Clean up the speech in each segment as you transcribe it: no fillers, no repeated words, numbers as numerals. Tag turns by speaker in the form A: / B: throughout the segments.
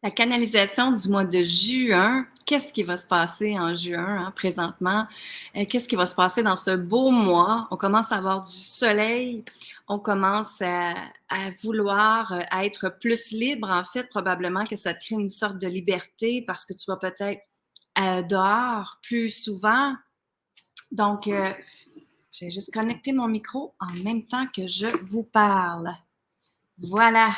A: La canalisation du mois de juin, qu'est-ce qui va se passer en juin, hein, présentement? Qu'est-ce qui va se passer dans ce beau mois? On commence à avoir du soleil, on commence à vouloir être plus libre. En fait, probablement que ça te crée une sorte de liberté parce que tu vas peut-être dehors plus souvent. Donc, je vais juste connecter mon micro en même temps que je vous parle. Voilà.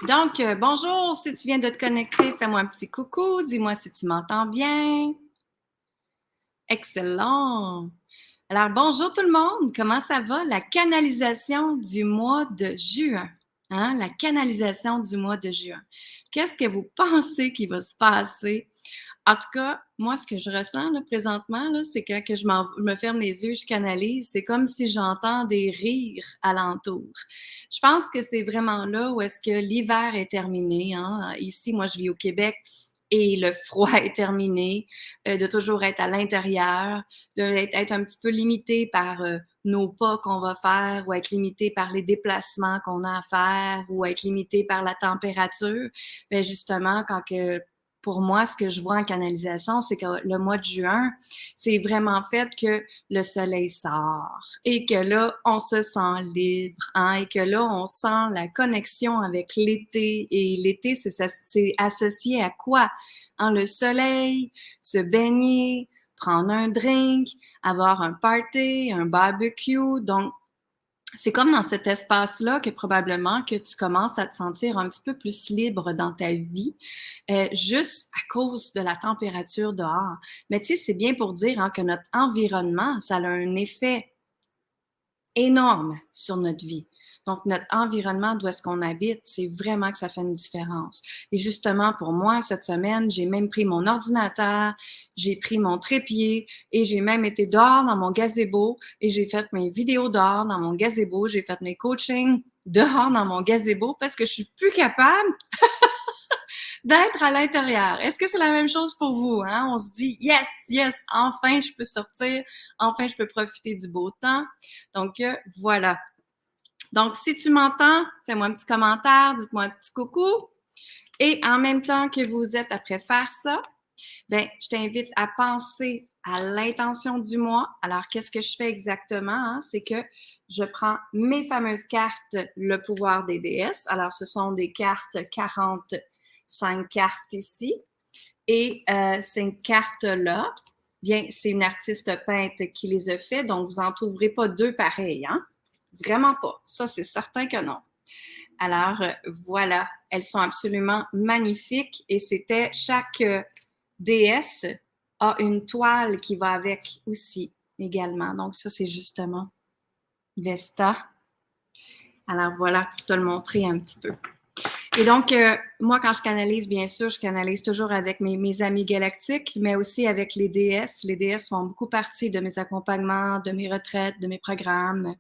A: Donc, bonjour, si tu viens de te connecter, fais-moi un petit coucou, dis-moi si tu m'entends bien. Excellent. Alors, bonjour tout le monde, comment ça va? La canalisation du mois de juin. Hein? La canalisation du mois de juin. Qu'est-ce que vous pensez qui va se passer? En tout cas, moi, ce que je ressens là, présentement, là, c'est que je me ferme les yeux, je canalise, c'est comme si j'entends des rires alentour. Je pense que c'est vraiment là où est-ce que l'hiver est terminé. Hein? Ici, moi, je vis au Québec et le froid est terminé, de toujours être à l'intérieur, d'être un petit peu limité par nos pas qu'on va faire ou être limité par les déplacements qu'on a à faire ou être limité par la température. Mais justement, pour moi, ce que je vois en canalisation, c'est que le mois de juin, c'est vraiment fait que le soleil sort et que là, on se sent libre, hein, et que là, on sent la connexion avec l'été. Et l'été, c'est associé à quoi? Hein, le soleil, se baigner, prendre un drink, avoir un party, un barbecue. Donc, c'est comme dans cet espace-là que probablement que tu commences à te sentir un petit peu plus libre dans ta vie, juste à cause de la température dehors. Mais tu sais, c'est bien pour dire hein, que notre environnement, ça a un effet énorme sur notre vie. Donc, notre environnement, d'où est-ce qu'on habite, c'est vraiment que ça fait une différence. Et justement, pour moi, cette semaine, j'ai même pris mon ordinateur, j'ai pris mon trépied et j'ai même été dehors dans mon gazebo et j'ai fait mes vidéos dehors dans mon gazebo, j'ai fait mes coachings dehors dans mon gazebo parce que je suis plus capable d'être à l'intérieur. Est-ce que c'est la même chose pour vous? Hein? On se dit, yes, yes, enfin je peux sortir, enfin je peux profiter du beau temps. Donc, voilà. Donc, si tu m'entends, fais-moi un petit commentaire, dites-moi un petit coucou. Et en même temps que vous êtes après faire ça, ben, je t'invite à penser à l'intention du mois. Alors, qu'est-ce que je fais exactement? Hein? C'est que je prends mes fameuses cartes, le pouvoir des déesses. Alors, ce sont des cartes 45 cartes ici. Et ces cartes-là, bien, c'est une artiste peinte qui les a fait, donc vous n'en trouverez pas deux pareils, hein? Vraiment pas. Ça, c'est certain que non. Alors, voilà, elles sont absolument magnifiques et c'était chaque déesse a une toile qui va avec aussi également. Donc, ça, c'est justement Vesta. Alors, voilà, pour te le montrer un petit peu. Et donc, moi, quand je canalise, bien sûr, je canalise toujours avec mes amis galactiques, mais aussi avec les déesses. Les déesses font beaucoup partie de mes accompagnements, de mes retraites, de mes programmes.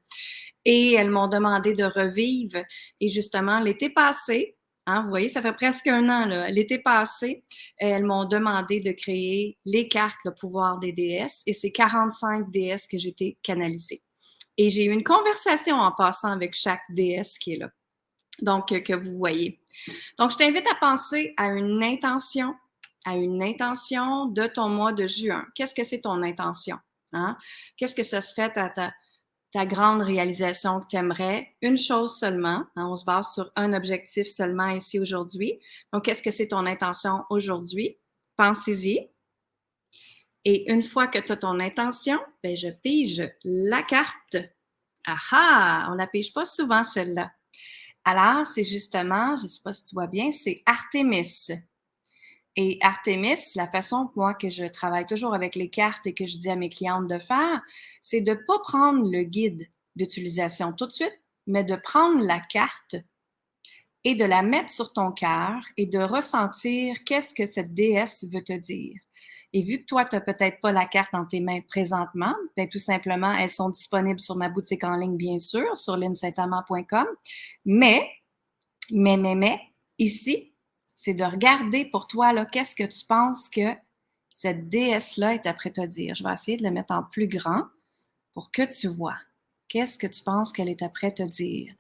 A: Et elles m'ont demandé de revivre. Et justement, l'été passé, hein, vous voyez, ça fait presque un an, là, l'été passé, elles m'ont demandé de créer les cartes, le pouvoir des déesses. Et c'est 45 déesses que j'ai été canalisées. Et j'ai eu une conversation en passant avec chaque déesse qui est là. Donc, que vous voyez. Donc, je t'invite à penser à une intention de ton mois de juin. Qu'est-ce que c'est ton intention? Hein? Qu'est-ce que ce serait ta grande réalisation que tu aimerais? Une chose seulement. Hein? On se base sur un objectif seulement ici aujourd'hui. Donc, qu'est-ce que c'est ton intention aujourd'hui? Pensez-y. Et une fois que tu as ton intention, ben, je pige la carte. Ah! On la pige pas souvent, celle-là. Alors, c'est justement, je ne sais pas si tu vois bien, c'est Artémis. Et Artémis, la façon moi que je travaille toujours avec les cartes et que je dis à mes clientes de faire, c'est de ne pas prendre le guide d'utilisation tout de suite, mais de prendre la carte et de la mettre sur ton cœur et de ressentir qu'est-ce que cette déesse veut te dire. Et vu que toi, tu n'as peut-être pas la carte dans tes mains présentement, bien, tout simplement, elles sont disponibles sur ma boutique en ligne, bien sûr, sur linsaintamant.com. Mais, ici, c'est de regarder pour toi, là, qu'est-ce que tu penses que cette déesse-là est après te dire. Je vais essayer de le mettre en plus grand pour que tu vois. Qu'est-ce que tu penses qu'elle est après te dire?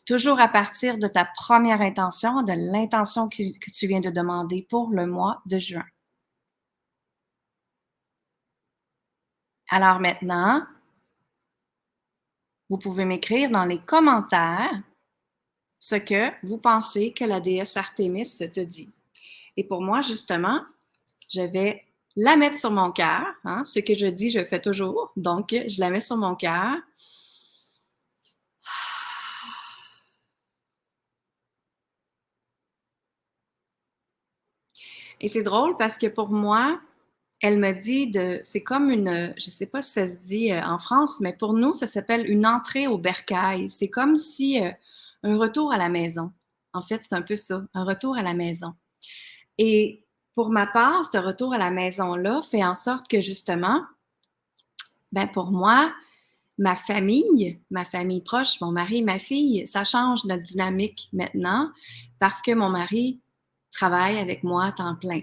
A: Toujours à partir de ta première intention, de l'intention que tu viens de demander pour le mois de juin. Alors maintenant, vous pouvez m'écrire dans les commentaires ce que vous pensez que la déesse Artémis te dit. Et pour moi, justement, je vais la mettre sur mon cœur. Hein? Ce que je dis, je fais toujours. Donc, je la mets sur mon cœur. Et c'est drôle parce que pour moi, elle me dit c'est comme je sais pas si ça se dit en France, mais pour nous, ça s'appelle une entrée au bercail. C'est comme si un retour à la maison. En fait, c'est un peu ça, un retour à la maison. Et pour ma part, ce retour à la maison-là fait en sorte que justement, ben pour moi, ma famille proche, mon mari et ma fille, ça change notre dynamique maintenant parce que mon mari travaille avec moi à temps plein.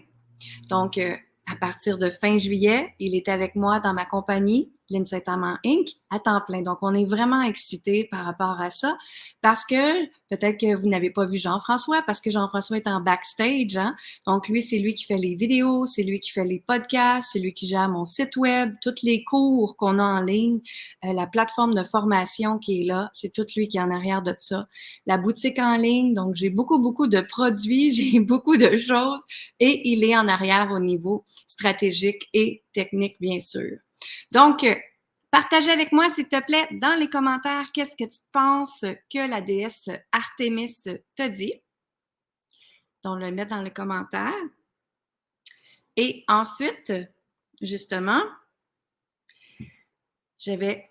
A: Donc, à partir de fin juillet, il est avec moi dans ma compagnie, l'Insight Inc., à temps plein. Donc, on est vraiment excités par rapport à ça parce que peut-être que vous n'avez pas vu Jean-François parce que Jean-François est en backstage. Hein? Donc, lui, c'est lui qui fait les vidéos, c'est lui qui fait les podcasts, c'est lui qui gère mon site web, tous les cours qu'on a en ligne, la plateforme de formation qui est là, c'est tout lui qui est en arrière de ça. La boutique en ligne, donc j'ai beaucoup, beaucoup de produits, j'ai beaucoup de choses et il est en arrière au niveau stratégique et technique, bien sûr. Donc, partagez avec moi, s'il te plaît, dans les commentaires, qu'est-ce que tu penses que la déesse Artémis te dit. Donc, le mettre dans les commentaires. Et ensuite, justement, je vais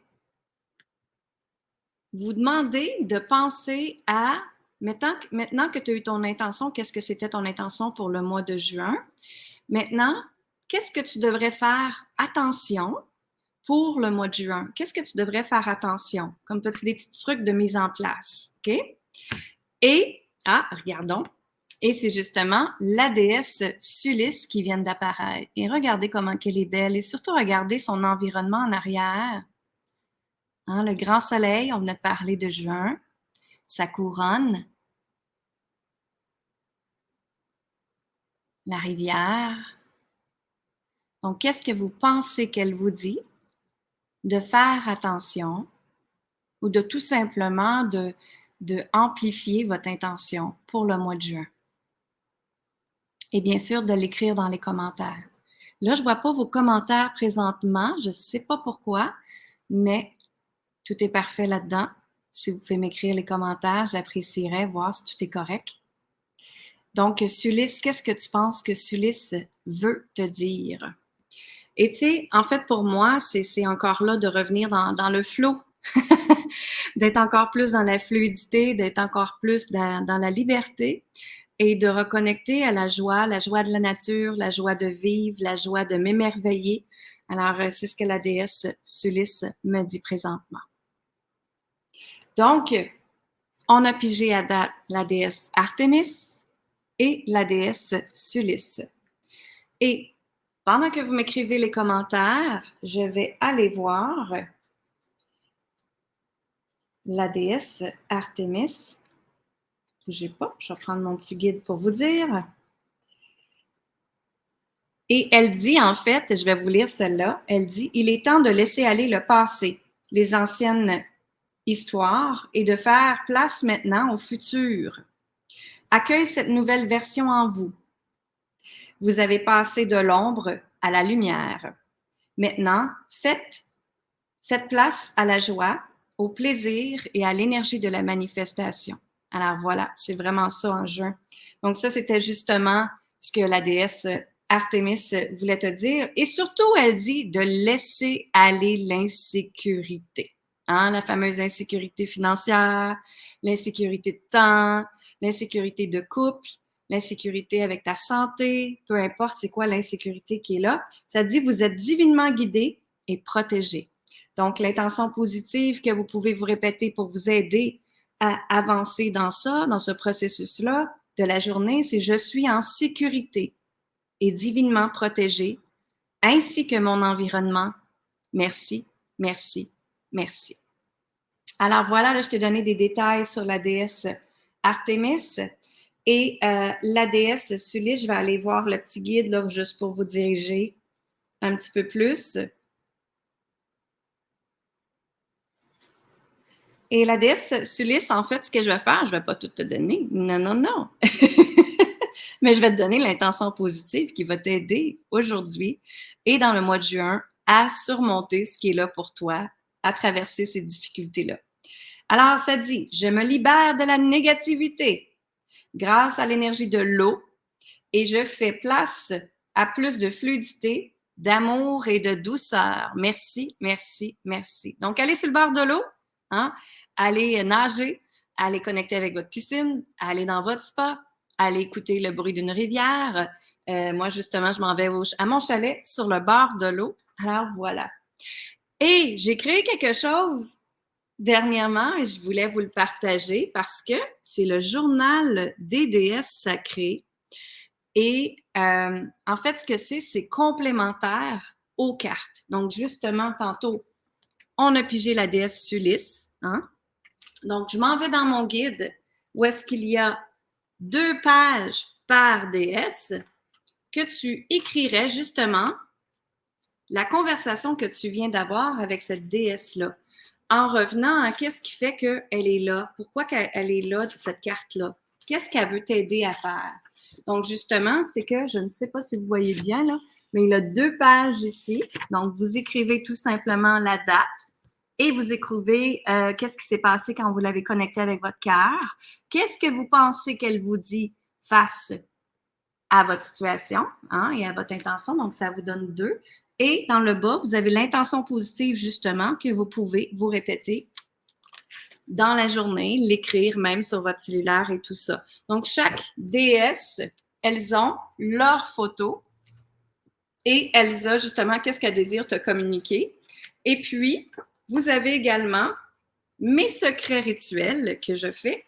A: vous demander de penser à, maintenant que tu as eu ton intention, qu'est-ce que c'était ton intention pour le mois de juin? Maintenant, qu'est-ce que tu devrais faire attention pour le mois de juin? Qu'est-ce que tu devrais faire attention? Comme des petits trucs de mise en place. OK? Et, regardons. Et c'est justement la déesse Sulis qui vient d'apparaître. Et regardez comment elle est belle. Et surtout, regardez son environnement en arrière. Hein, le grand soleil, on venait de parler de juin. Sa couronne. La rivière. Donc, qu'est-ce que vous pensez qu'elle vous dit? De faire attention ou de tout simplement de amplifier votre intention pour le mois de juin. Et bien sûr, de l'écrire dans les commentaires. Là, je ne vois pas vos commentaires présentement. Je ne sais pas pourquoi, mais tout est parfait là-dedans. Si vous pouvez m'écrire les commentaires, j'apprécierais voir si tout est correct. Donc, Sulis, qu'est-ce que tu penses que Sulis veut te dire? Et tu sais, en fait, pour moi, c'est encore là de revenir dans le flow, d'être encore plus dans la fluidité, d'être encore plus dans la liberté et de reconnecter à la joie de la nature, la joie de vivre, la joie de m'émerveiller. Alors, c'est ce que la déesse Sulis me dit présentement. Donc, on a pigé à date la déesse Artémis et la déesse Sulis. Et pendant que vous m'écrivez les commentaires, je vais aller voir la déesse Artémis. Bougez pas, je vais prendre mon petit guide pour vous dire. Et elle dit, en fait, je vais vous lire celle-là, elle dit « Il est temps de laisser aller le passé, les anciennes histoires et de faire place maintenant au futur. Accueille cette nouvelle version en vous. Vous avez passé de l'ombre à la lumière. Maintenant, faites place à la joie, au plaisir et à l'énergie de la manifestation. » Alors voilà, c'est vraiment ça en juin. Donc ça, c'était justement ce que la déesse Artémis voulait te dire. Et surtout, elle dit de laisser aller l'insécurité. Hein, la fameuse insécurité financière, l'insécurité de temps, l'insécurité de couple, l'insécurité avec ta santé, peu importe c'est quoi l'insécurité qui est là. Ça dit, vous êtes divinement guidé et protégé. Donc, l'intention positive que vous pouvez vous répéter pour vous aider à avancer dans ça, dans ce processus-là de la journée, c'est « Je suis en sécurité et divinement protégé, ainsi que mon environnement. Merci, merci, merci. » Alors voilà, là, je t'ai donné des détails sur la déesse Artémis et la déesse Sulis. Je vais aller voir le petit guide là, juste pour vous diriger un petit peu plus. Et la déesse Sulis, en fait, ce que je vais faire, je ne vais pas tout te donner. Non, non, non. Mais je vais te donner l'intention positive qui va t'aider aujourd'hui et dans le mois de juin à surmonter ce qui est là pour toi, à traverser ces difficultés-là. Alors, ça dit, je me libère de la négativité grâce à l'énergie de l'eau et je fais place à plus de fluidité, d'amour et de douceur. Merci, merci, merci. Donc, allez sur le bord de l'eau, hein? Allez nager, allez connecter avec votre piscine, allez dans votre spa, allez écouter le bruit d'une rivière. Moi, justement, je m'en vais à mon chalet sur le bord de l'eau. Alors, voilà. Et j'ai créé quelque chose dernièrement et je voulais vous le partager parce que c'est le journal des déesses sacrées. Et en fait, ce que c'est complémentaire aux cartes. Donc, justement, tantôt, on a pigé la déesse Sulis. Hein? Donc, je m'en vais dans mon guide où est-ce qu'il y a 2 pages par déesse que tu écrirais justement la conversation que tu viens d'avoir avec cette déesse-là. En revenant à qu'est-ce qui fait qu'elle est là, pourquoi elle est là, cette carte-là, qu'est-ce qu'elle veut t'aider à faire. Donc, justement, c'est que, je ne sais pas si vous voyez bien, là, mais il y a 2 pages ici. Donc, vous écrivez tout simplement la date et vous écrivez qu'est-ce qui s'est passé quand vous l'avez connecté avec votre cœur. Qu'est-ce que vous pensez qu'elle vous dit face à votre situation hein, et à votre intention. Donc, ça vous donne 2. Et dans le bas, vous avez l'intention positive, justement, que vous pouvez vous répéter dans la journée, l'écrire même sur votre cellulaire et tout ça. Donc, chaque déesse, elles ont leur photo et elles ont justement qu'est-ce qu'elles désirent te communiquer. Et puis, vous avez également mes secrets rituels que je fais.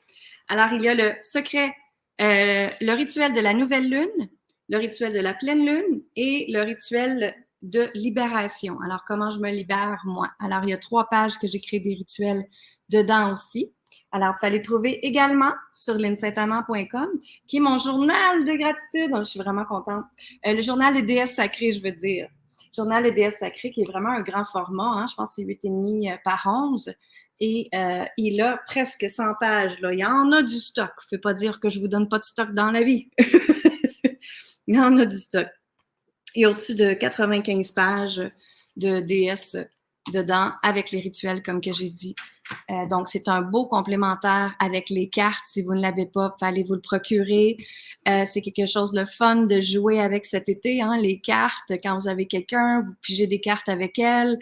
A: Alors, il y a le secret, le rituel de la nouvelle lune, le rituel de la pleine lune et le rituel de libération. Alors, comment je me libère, moi? Alors, il y a 3 pages que j'ai créé des rituels dedans aussi. Alors, il fallait trouver également sur linsaintamant.com, qui est mon journal de gratitude. Donc, je suis vraiment contente. Le journal des déesses sacrées, je veux dire. Journal des déesses sacrées, qui est vraiment un grand format. Hein, je pense que c'est 8,5 par 11. Et il a presque 100 pages. Là. Il y en a du stock. Il ne faut pas dire que je ne vous donne pas de stock dans la vie. Il y en a du stock. Et au-dessus de 95 pages de DS dedans avec les rituels, comme que j'ai dit. Donc, c'est un beau complémentaire avec les cartes. Si vous ne l'avez pas, fallait vous le procurer. C'est quelque chose de fun de jouer avec cet été, hein, les cartes. Quand vous avez quelqu'un, vous pigez des cartes avec elle.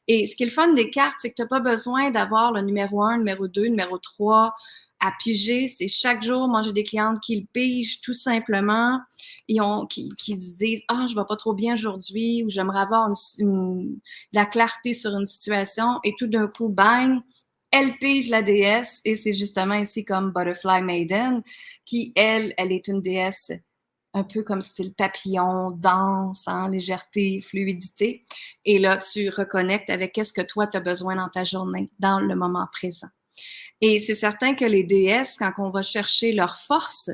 A: Et ce qui est le fun des cartes, c'est que tu n'as pas besoin d'avoir le numéro 1, numéro 2, numéro 3 à piger. C'est chaque jour, moi, j'ai des clientes qui le pigent tout simplement, qui se disent « Ah, je ne vais pas trop bien aujourd'hui » ou « J'aimerais avoir la clarté sur une situation. » Et tout d'un coup, bang, elle pige la déesse et c'est justement ici comme Butterfly Maiden qui, elle est une déesse un peu comme style papillon, danse, hein, légèreté, fluidité. Et là, tu reconnectes avec qu'est-ce que toi, tu as besoin dans ta journée, dans le moment présent. Et c'est certain que les déesses, quand on va chercher leur force,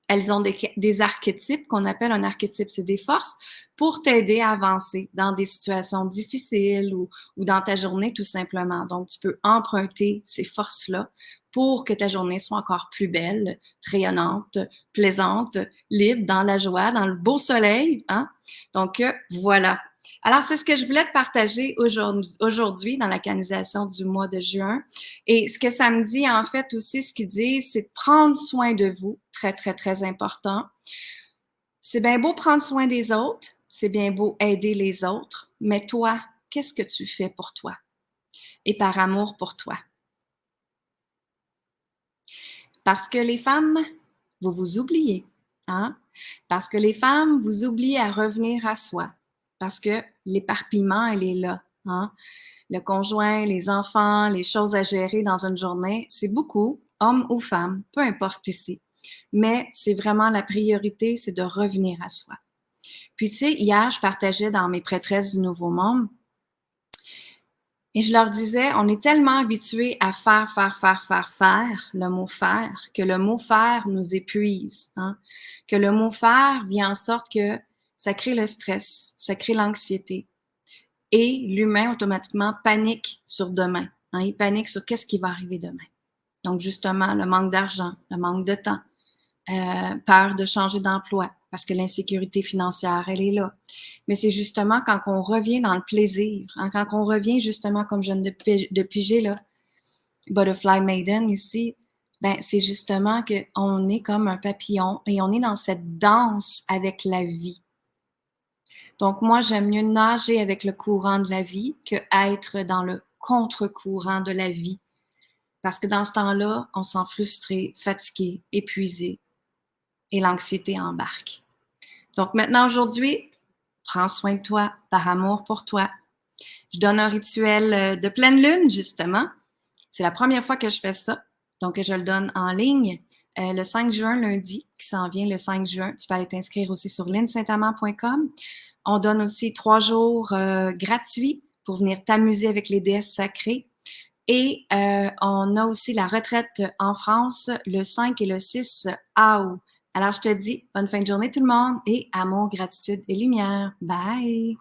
A: elles ont des archétypes qu'on appelle un archétype, c'est des forces pour t'aider à avancer dans des situations difficiles ou dans ta journée tout simplement. Donc, tu peux emprunter ces forces-là pour que ta journée soit encore plus belle, rayonnante, plaisante, libre, dans la joie, dans le beau soleil. Hein? Donc, voilà. Alors, c'est ce que je voulais te partager aujourd'hui dans la canalisation du mois de juin. Et ce que ça me dit, en fait, aussi, ce qu'ils disent, c'est de prendre soin de vous. Très, très, très important. C'est bien beau prendre soin des autres, c'est bien beau aider les autres, mais toi, qu'est-ce que tu fais pour toi? Et par amour pour toi. Parce que les femmes, vous vous oubliez. Hein? Parce que les femmes, vous oubliez à revenir à soi. Parce que l'éparpillement, elle est là. Hein? Le conjoint, les enfants, les choses à gérer dans une journée, c'est beaucoup, homme ou femme, peu importe ici. Mais c'est vraiment la priorité, c'est de revenir à soi. Puis tu sais, hier, je partageais dans mes prêtresses du Nouveau Monde Et je leur disais, on est tellement habitués à faire, le mot faire, que le mot faire nous épuise, hein? Que le mot faire vient en sorte que ça crée le stress, ça crée l'anxiété. Et l'humain, automatiquement, panique sur demain, hein? Il panique sur qu'est-ce qui va arriver demain. Donc, justement, le manque d'argent, le manque de temps, peur de changer d'emploi parce que l'insécurité financière, elle est là. Mais c'est justement quand on revient dans le plaisir, hein, quand on revient justement, comme je viens de piger, là, Butterfly Maiden ici, ben, c'est justement qu'on est comme un papillon et on est dans cette danse avec la vie. Donc, moi, j'aime mieux nager avec le courant de la vie que être dans le contre-courant de la vie. Parce que dans ce temps-là, on se sent frustré, fatigué, épuisé et l'anxiété embarque. Donc maintenant, aujourd'hui, prends soin de toi, par amour pour toi. Je donne un rituel de pleine lune, justement. C'est la première fois que je fais ça. Donc, je le donne en ligne le 5 juin, lundi, qui s'en vient le 5 juin. Tu peux aller t'inscrire aussi sur linsaintamant.com. On donne aussi 3 jours gratuits pour venir t'amuser avec les déesses sacrées. Et on a aussi la retraite en France le 5 et le 6 août. Alors, je te dis bonne fin de journée tout le monde et amour, gratitude et lumière. Bye!